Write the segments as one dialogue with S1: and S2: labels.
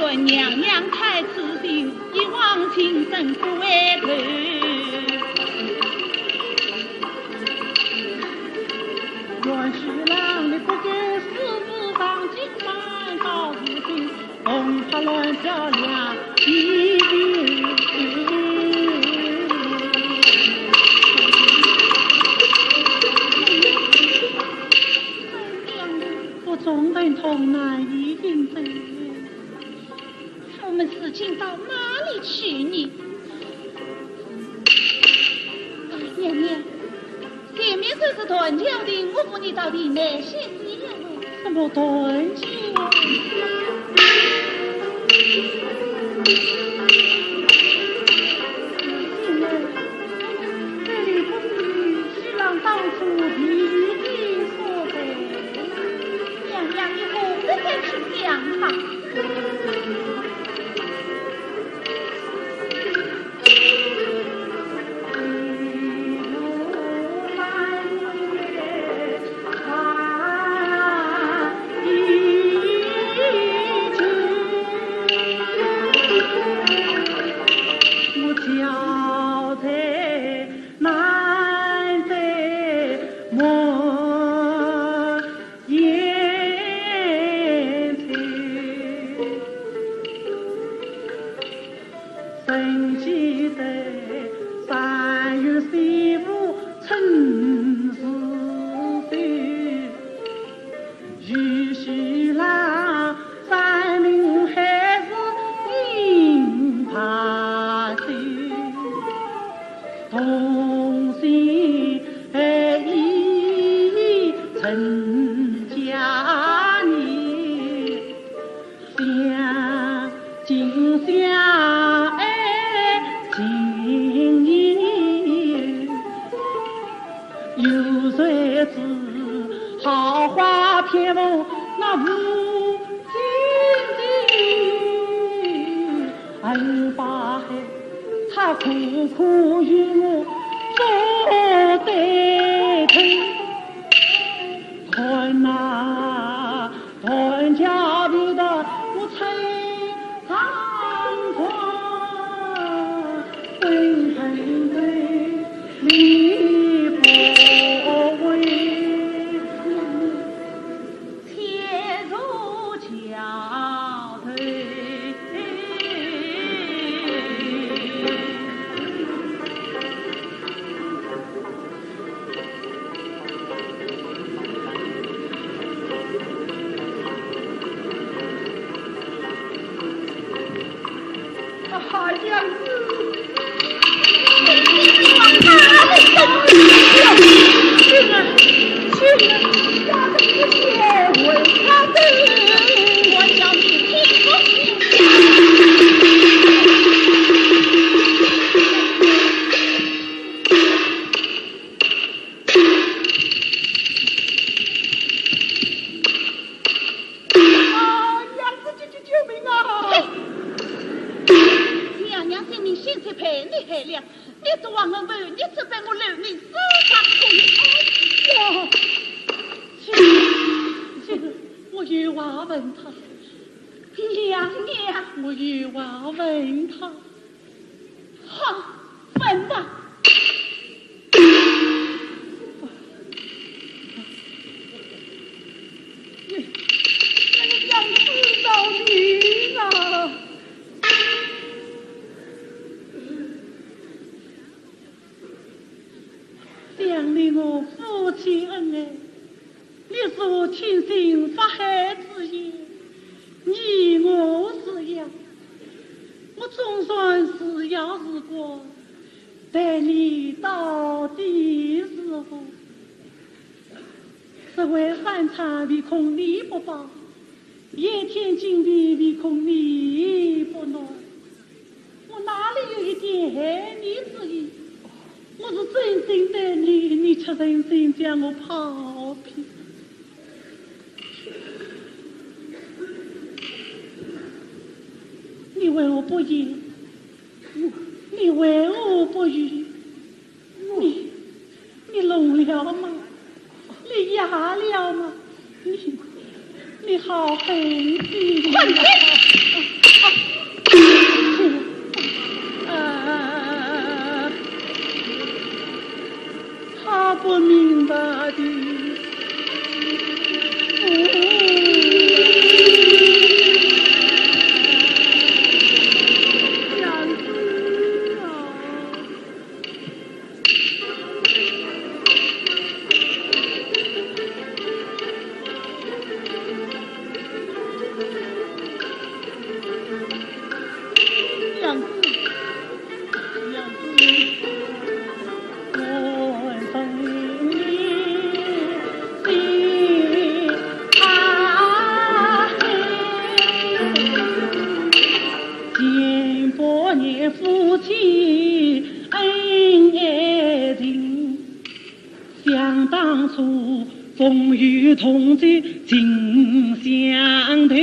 S1: 论娘娘太痴心，一往情深不回头。元侍郎，你不给世子当今晚到如今，红花乱漂亮一我总等同难以应对。我们事情到哪里去呢？娘娘，前面虽是断桥的，我问你到底哪些是因为什么断桥？因为这里不是新郎当初地狱的所在。娘娘，你何不再去想吧？你聋了吗？你哑了吗？你好狠心！
S2: 混蛋！同舟尽相投，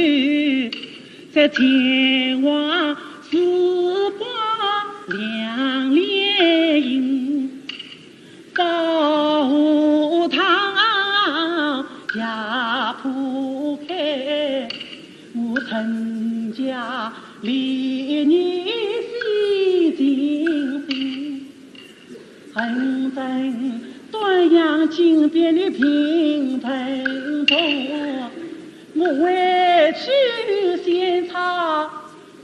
S2: 在前往四花两连营，宝堂家铺开，我陈家历年洗尽心，横征端阳金边的平盆中，我委屈先插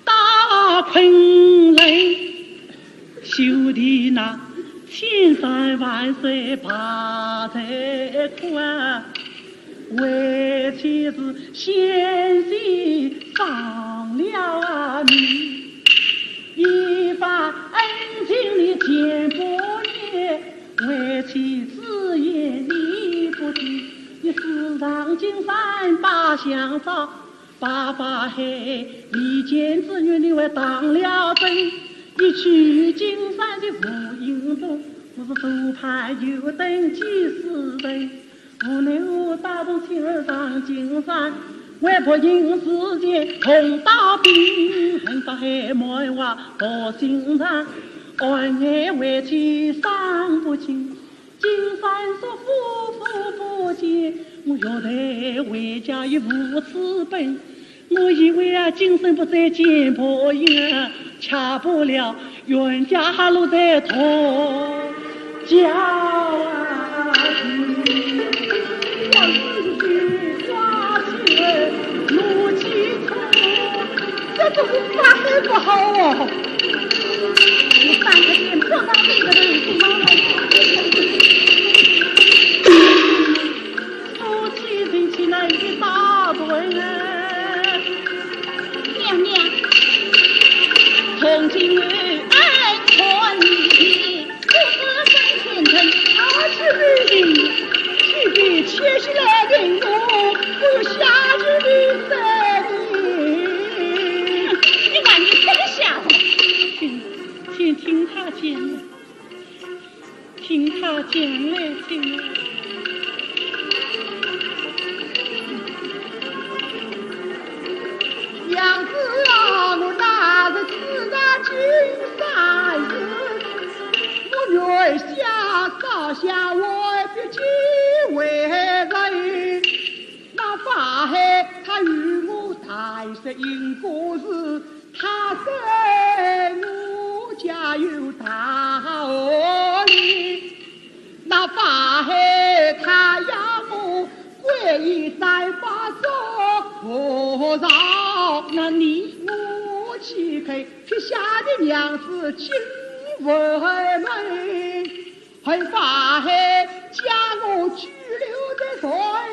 S2: 大昆仑，修的那千山万水爬在宽，为妻子先贤上了命，一番恩情的见不厌，为妻子也理不尽。你四上金山把香烧，八法海离间之女你为当了真，一去金山的福音中，我是左盼右等几时人，无留大众亲儿上金山，为婆因世间同道兵，恨法海莫话多心肠，恩爱为妻伤不尽，金山说夫妇不见，我要得回家已无此本，我以为今生不再见婆婴，恰不了冤家还落在同家庭，要自己抓起怒气冲，这都是发挥不好哦。你三个点破到这个人不忙夫妻听起来一大堆娘娘，从今爱传你，不知分前程，他是女的，去比切下来的我，不有下日的在你，你看你这个下头，请听他讲，听他讲来听。娘子啊，我那是自然金山日，我月下烧下我必几为人，那法海他与我太是因果事，他在我家有大恶理，那法海他要我皈依在法中何饶？那你我岂可撇下的娘子亲为门，恨法海将我拘留在水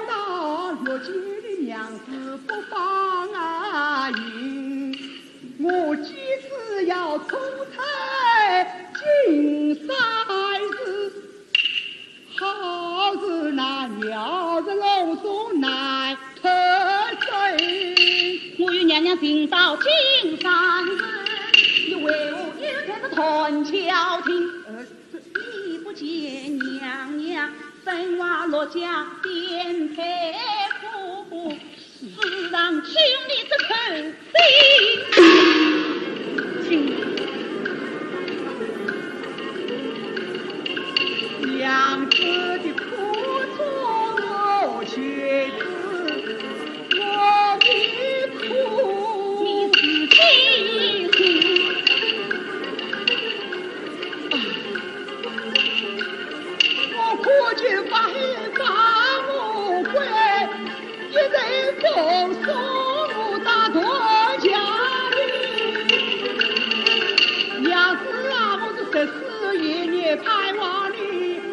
S2: 牢，若见的娘子不放心，我即使要投胎金山寺，好似那鸟子龙松难特水。我与娘娘行到金山寺，你为我有天是团桥亭，你不见娘娘生娃落家颠沛苦，自让兄弟这口心。娘子的苦楚我却知，我的苦你自己知。我苦就把我归，一人奉送我大团家里。娘子啊，我是14年盼望你，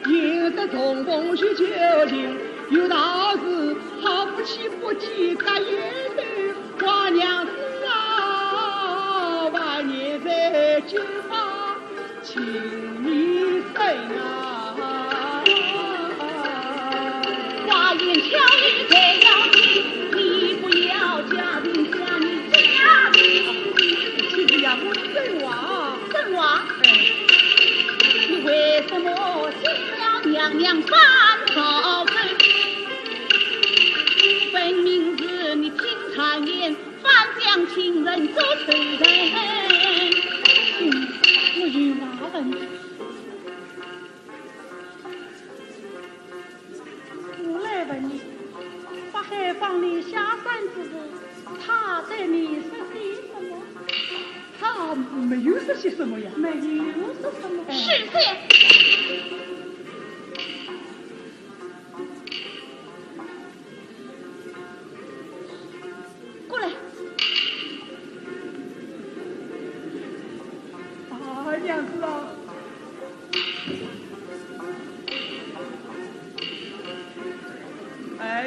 S2: 迎得重逢去究竟，有道是好不起不计干也对，望娘子啊，万年在金发，请你生啊，话言巧语再要紧，你不要家庭家你家庭，其实呀，我生娃，你为什么进了娘娘三朝门？
S1: 传言，反将情人做仇人。
S2: 我与娃问，我来问你，法海帮你下山之时，他对你说些什么？他没有说些什么呀？没有说什么？
S1: 是谁？过来。
S2: 啊，娘子啊！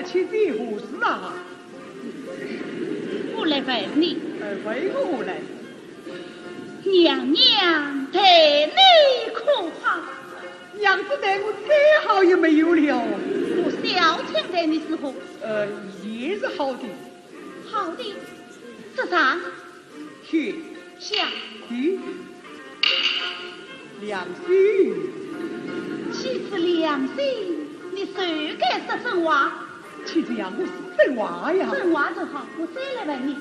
S2: 请问何事啊？
S1: 我来问你，
S2: 为何来？
S1: 娘娘对你可好？
S2: 娘子对我再好也没有了。
S1: 我小倩对你是何？
S2: 也是好的。
S1: 好的，这上
S2: 天
S1: 下
S2: 地良心，
S1: 岂是良心？你谁该说真话？
S2: 其实呀，我是真话呀。
S1: 真话就好，我再来问你，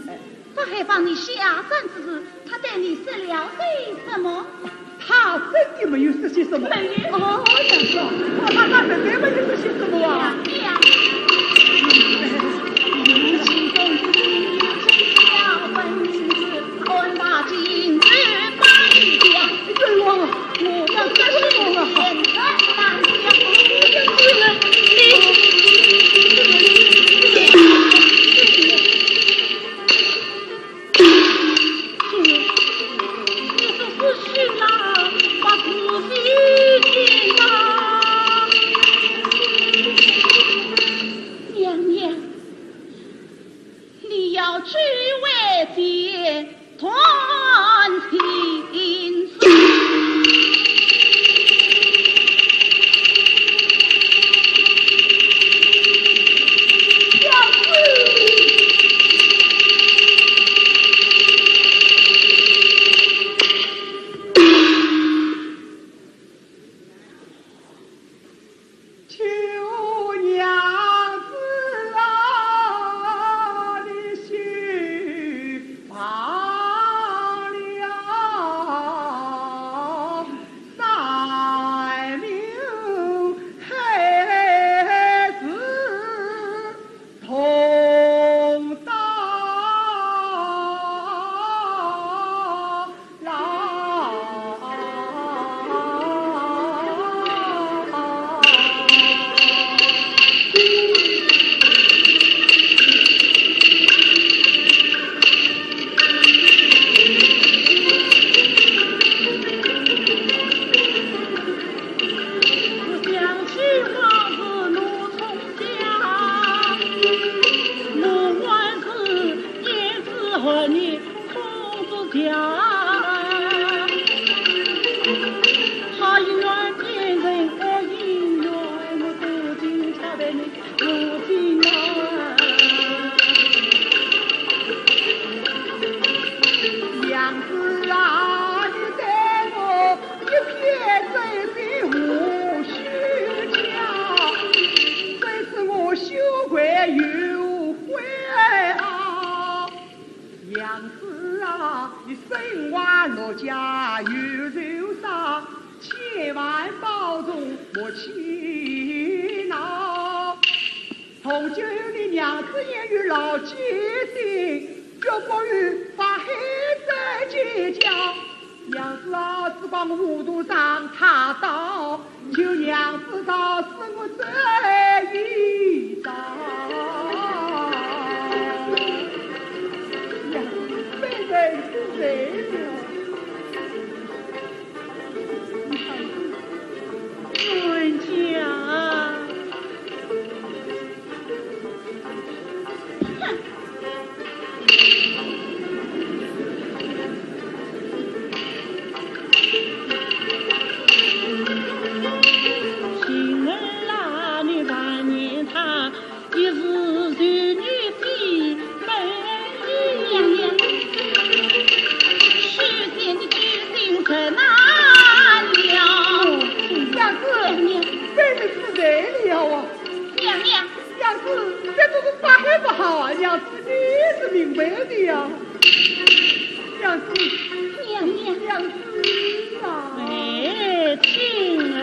S1: 法海帮你下山之时，他对你说了些什么？
S2: 他真的没有说些什么？
S1: 没有。
S2: 哦，娘子，他真的没有说些什么啊？
S1: 娘，如今公子真小本事，看把今日把一将，
S2: 冤枉啊！我要再冤枉啊！
S1: 现在当将，只为结团情丝。
S3: 明白的呀。娘子，娘子啊！
S2: 哎，亲儿，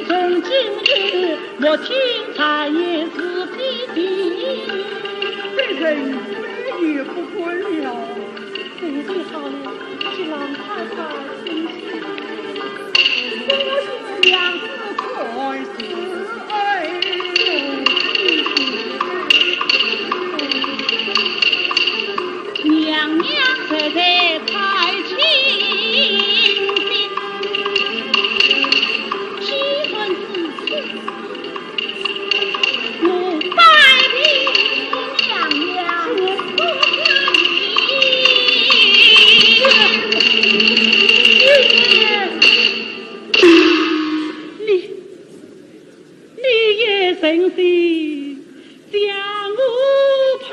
S2: 从今日我听才也是必定，
S3: 这人再也不困了。
S2: 准备好了，去让太太请息。
S3: 我是娘子快死哎！
S2: 娘娘才在太清心，几分之次，我拜你娘娘不你也生心将我怕，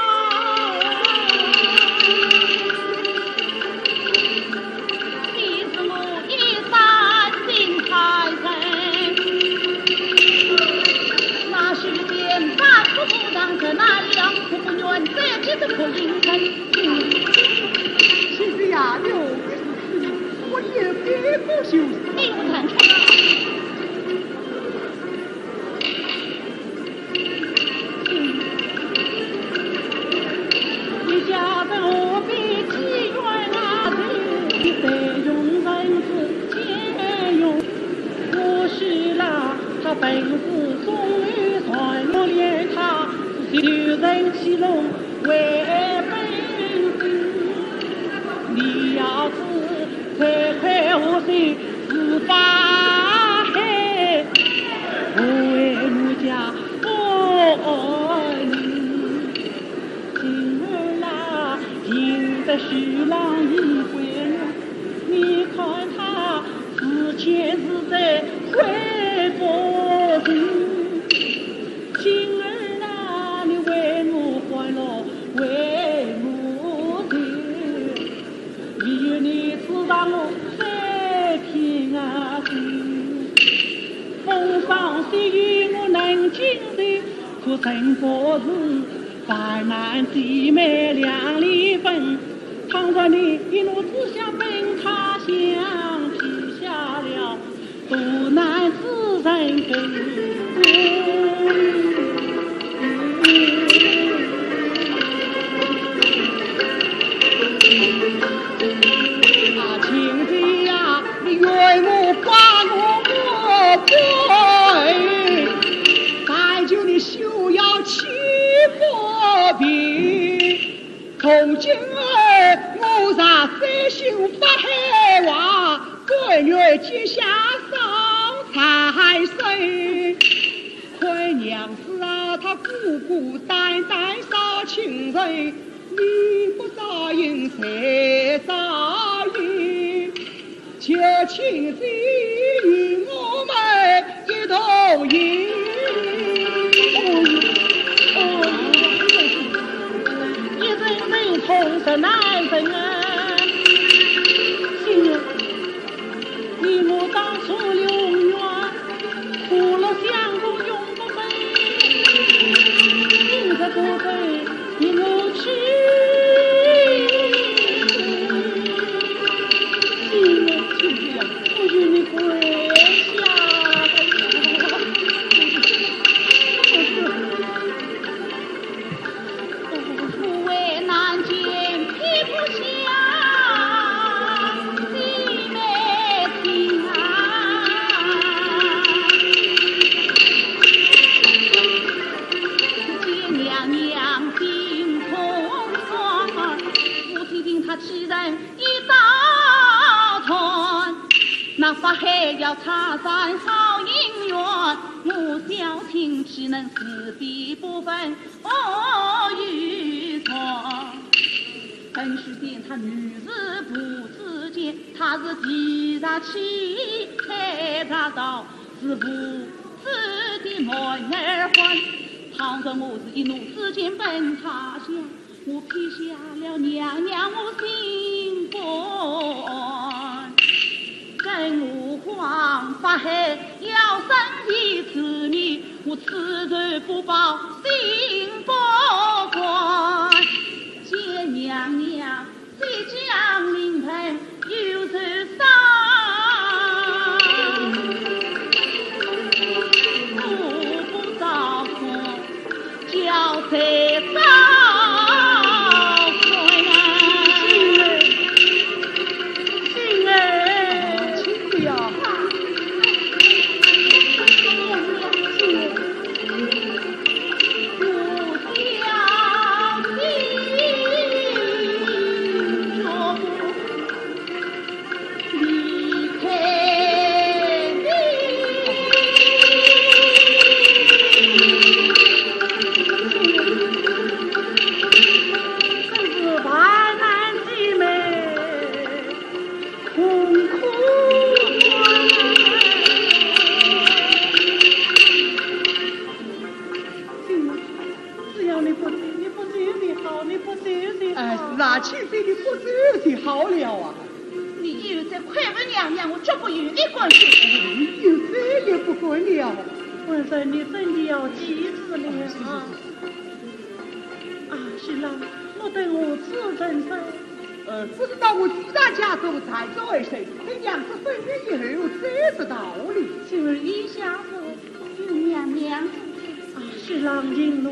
S2: 其实我一三心太深，那时间咱不当这那样，我不愿这几个可应承。
S3: 其实呀，刘也是我也别不休息。
S2: 你不看出你家在我比几远啊？你得用人子兼用，我是啦，他本是忠于传，我连他是刘人其龙为本心。你要是快快我心是发黑，我为奴家我爱你。今儿啦，赢得徐郎一回了，你看他之前是在回佛心。今儿啦，你为我欢乐，为我情，为你知道我在平安心。风霜细雨我能经历，可生活是烦难姊妹两离分。倘若你一怒之下奔他乡，撇下了独难自人根。亲弟呀，你愿我把我归，但求你休要欺我病。从今儿我让三兄发黑话，本月结下上财神。快娘子啊，他孤孤单单少情人，你不答应谁答应？求亲子与我们一同饮。一人人同是男人啊，心儿，你我当初永远苦乐相共永不分，今日不分你我去，心儿亲呀，我与你跪下。不为难见披不下，弟妹情啊！见娘娘心痛酸，我听听他欺人一刀穿。那发黑要插山好姻缘，我小情岂能是非不分愚错？本是见他女子不自见，他是既然起开大道，是不知的门儿婚。倘若我是一怒之间奔他乡，我撇下了娘娘我心肝，跟我
S1: 王发黑，要生意之命，我此人不报，心不宽。见娘娘即将临盆，有人伤，不照顾，叫谁照顾呀？
S2: 心儿，亲的呀！那岂非你不走就好了啊？
S1: 你又在快问娘娘，我绝不与你关系。
S2: 有这也不管了。文生，你真的要记住了啊！啊，新郎，我等我自认生。
S3: 不知道我自然家族才做为谁？等娘子分别以后，才知道理。
S1: 今儿一下子有娘娘
S2: 啊，新郎引路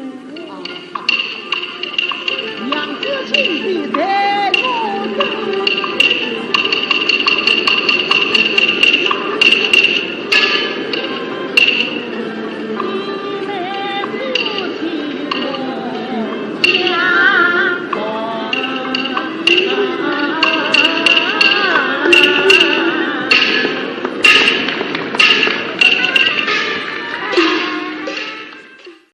S3: 娘子请起来。